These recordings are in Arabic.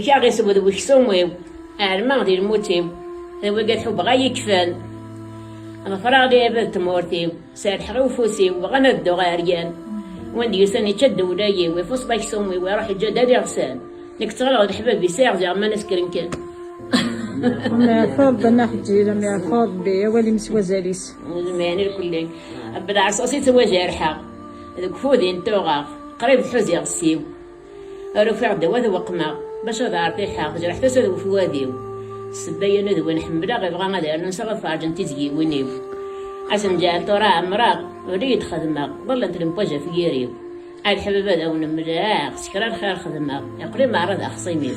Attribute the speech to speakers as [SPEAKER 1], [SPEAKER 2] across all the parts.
[SPEAKER 1] كي غيسود وش سميو ما دير موتيو هو قد حب غا يكفان انا فراغي ابد تمورتيو ساد حروفوسي وغندو غاريان وندي سني تشد ولاي ويفوس باش سمي ويروح الجداد يغسان نك تغلط حبابي ساغ زي ما نسكرين كان
[SPEAKER 2] ما فاض نحجي لم يفاض بي ولي مسوى زاليس
[SPEAKER 1] يعني الكل بدا عصاصي توا جارحه ذوك فودي نتوغا قريب حوزي غسيو رفع دوات وقما باش ضارتي حاق جرحت سدو في واديو السبايه ندوي نحملها غير بغا غادي نصغر فارجن تيزكي وينيو عشان جاء ترى مراغ وريد خدمه ظلت المبوجه في يريو الحبابه داو نملاق سكران خير خدمه يقري ما عرض اخصيمي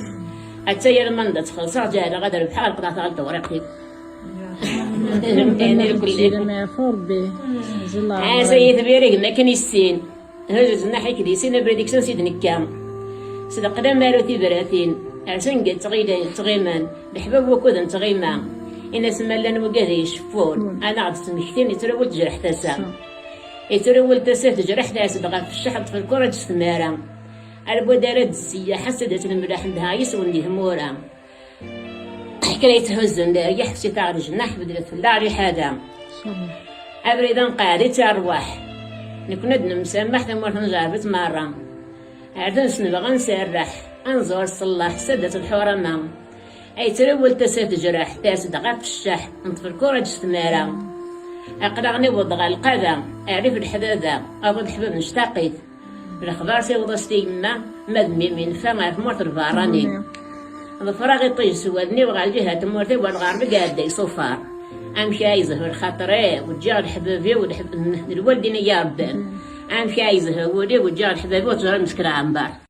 [SPEAKER 1] حتى المنده تخلص جاء غادر بحال قطعه غلط ورقتي يعني الكل
[SPEAKER 2] ما يفاض بي
[SPEAKER 1] سيد بيريق ما كان يسين هجز ناحية كديسين بريديك سيد نكام صدقنا مالوتي براتين عشان قد تغيمان الحباب وكذا تغيمان إن سمالان وقاذي يشفون أنا عاد سمحتين يترول تجرح تاسا يترول تاسا تجرح تاسا دغا في الشحط في الكرة تستمارا البودارات السيا حسدت الملاح عندها يسون دي همورا كلا يتهزن دا يحسي تاع الجناح بدلت في اللعري حادا أبريدان قاعد تروح نكون نمسامح ثم نجربت مرة عاد نسنبغ نسرح انزور صلاح سدت الحرمة أي ترول تسات جراح تاس دغا في الشح نطفي الكرة جستمارا أقرأني وضغى القدم أعرف الحداثة أبغى حباب نشتاقيت الأخبار سيوضا ستيما مدمي من فما في مورت الفاراني الفراغ يطيج سوادني وغا الجهة مورتي والغرب قاعد صفار أمشي يزهر خاطري وتجاه الحبابي والوالدين يا ربان أمشي يزهر ولي وتجاه الحبابي وتجاه المسكرة عنبار